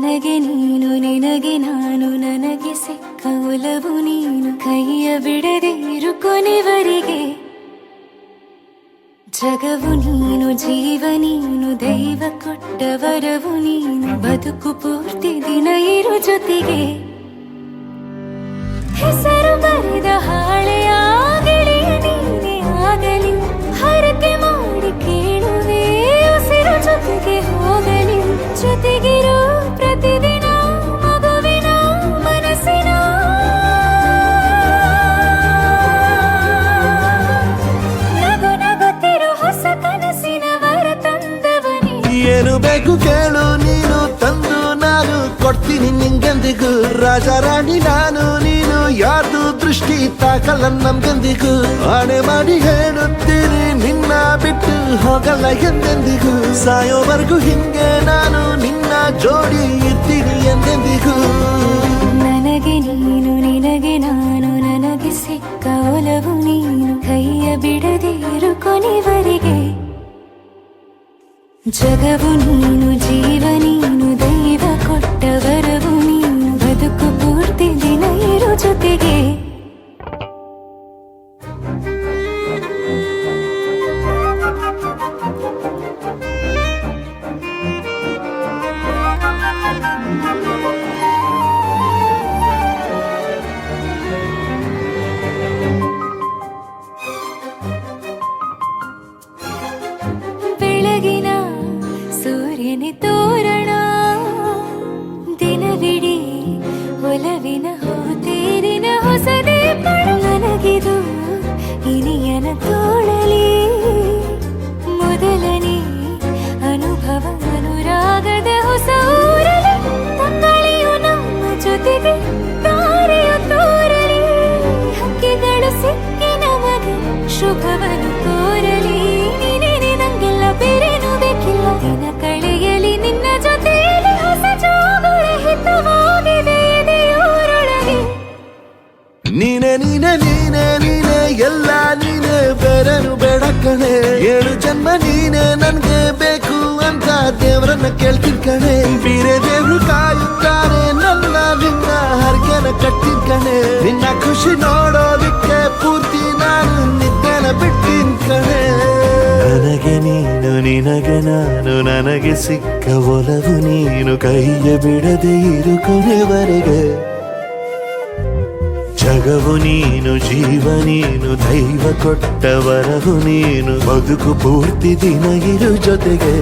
ನನಗೆ ನೀನು ನಿನಗೆ ನಾನು ನನಗೆ ಸಿಕ್ಕ ಒಲವು ನೀನು ಕೈಯ ಬಿಡದೆ ಇರು ಕೊನೆವರೆಗೆ ಜಗವು ನೀನು ಜೀವ ನೀನು ದೈವ ಕೊಟ್ಟ ವರವು ನೀನು ಬದುಕು ಪೂರ್ತಿ ದಿನ ಇರು ಜೊತೆಗೆ ಹೆಸರು ಬರೆದ ಹಾಳೆಯಾಗಲಿ ನೀನೇ ಆಗಲಿ ಹರಕೆ ಮಾಡಿ ಕೇಳುವೆ ಉಸಿರು ಜೊತೆಗೆ ಹೋಗಲಿ ಜೊತೆಗಿರೋ ಪ್ರತಿದಿನ ಮಗುವಿನ ಮನಸ್ಸಿನ ನಗು ನಗುತ್ತಿರೋ ಹೊಸ ಕನಸಿನ ವರ ತಂದವನೇ ಏನು ಬೇಕು ಕೇಳು ನೀನು ತಂದು ನಾನು ಕೊಡ್ತೀನಿ ನಿಂಗೆಂದಿಗೂ ರಾಜ ರಾಣಿ ನಾನು ನೀನು ಯಾರ್ದು ದೃಷ್ಟಿ ತಾಕಲ್ಲ ನಮ್ಗೆಂದಿಗೂ ಆಣೆ ಮಾಡಿ ಹೇಳುತ್ತೀನಿ ನಿನ್ನ ಬಿಟ್ಟು ಹೋಗಲ್ಲ ಎಂದೆಂದಿಗೂ ಸಾಯೋವರೆಗೂ ಹಿಂಗೆ ನಾನು ನಿನ್ನ ಜೋಡಿ ಇರ್ತೀನಿ ಎಂದೆಂದಿಗೂ ನನಗೆ ನೀನು ನಿನಗೆ ನಾನು ನನಗೆ ಸಿಕ್ಕ ಒಲವು ನೀನು ಕೈಯ ಬಿಡದೆ ಇರು ಕೊನೆವರೆಗೆ ಜಗವು ನೀನು ಜೀವ ನೀನು ದೈವ ಕೊಟ್ಟ ವರವು ನೀನು ಬದುಕು ಪೂರ್ತಿ ದಿನ ಇರು ಜೊತೆಗೆ ಬೆಳಗಿನ ಸೂರ್ಯನ ತೋರಣ ದಿನವಿಡೀ ಒಲವಿನ ಹೋತೇರಿನ ಹೊಸದೇ ನನಗಿದು ಇನಿಯನ ತೋಳಲಿ ಮೊದಲನೇ ಅನುಭವ ಅನುರಾಗದ ಹೊಸ ಊರಲಿ ತಂಗಳಿಯು ನಮ್ಮ ಜೊತೆಗೆ ತಾರೆಯು ತೋರಲಿ ಹಕ್ಕಿಗಳು ಸಿಕ್ಕಿ ನಮಗೆ ಶುಭವನ್ನು ಕೋರಲಿ ನೀನೇ ನಂಗೆಲ್ಲ ಬೇರೇನು ಬೇಕಿಲ್ಲ ದಿನ ಕಳೆಯಲಿ ನಿನ್ನ ಜೊತೆಯಲ್ಲಿ ಹೊಸ ಜೋಗುಳ ಹಿತವಾಗಿದೆ ಎದೆಯೂರೊಳಗೆ ನೀನೆ ನೀನೆ ನೀನೆ ನೀನೆ ಎಲ್ಲ ನೀನೆ ಬೇರೆನು ಬೇಡ ಕಣೆ 7 ಜನ್ಮ ನೀನೆ ನನ್ಗೆ ಬೇಕು ಅಂತ ದೇವರನ್ನ ಕೇಳ್ತೀನಿ ಕಣೆ ಬೇರೆ ದೇವ್ರು ಕಾಯುತ್ತಾರೆ ನನ್ನ ನಿನ್ನ ಹರಕೆನ ಕಟ್ಟಿನ ಕಣೆ ನಿನ್ನ ಖುಷಿ ನೋಡೋದಿಕ್ಕೆ ಪೂರ್ತಿ ನಾನು ನಿದ್ದೆನ ಬಿಟ್ಟಿನ್ ಕಣೆ ನನಗೆ ನೀನು ನಿನಗೆ ನಾನು ನನಗೆ ಸಿಕ್ಕ ಒಲವು ನೀನು ಕೈಯ ಬಿಡದೆ ಇರು ಕೊನೆವರೆಗೆ ಜಗವು ನೀನು ಜೀವ ನೀನು ದೈವ ಕೊಟ್ಟ ವರವು ನೀನು ಬದುಕು ಪೂರ್ತಿ ದಿನ ಇರು ಜೊತೆಗೆ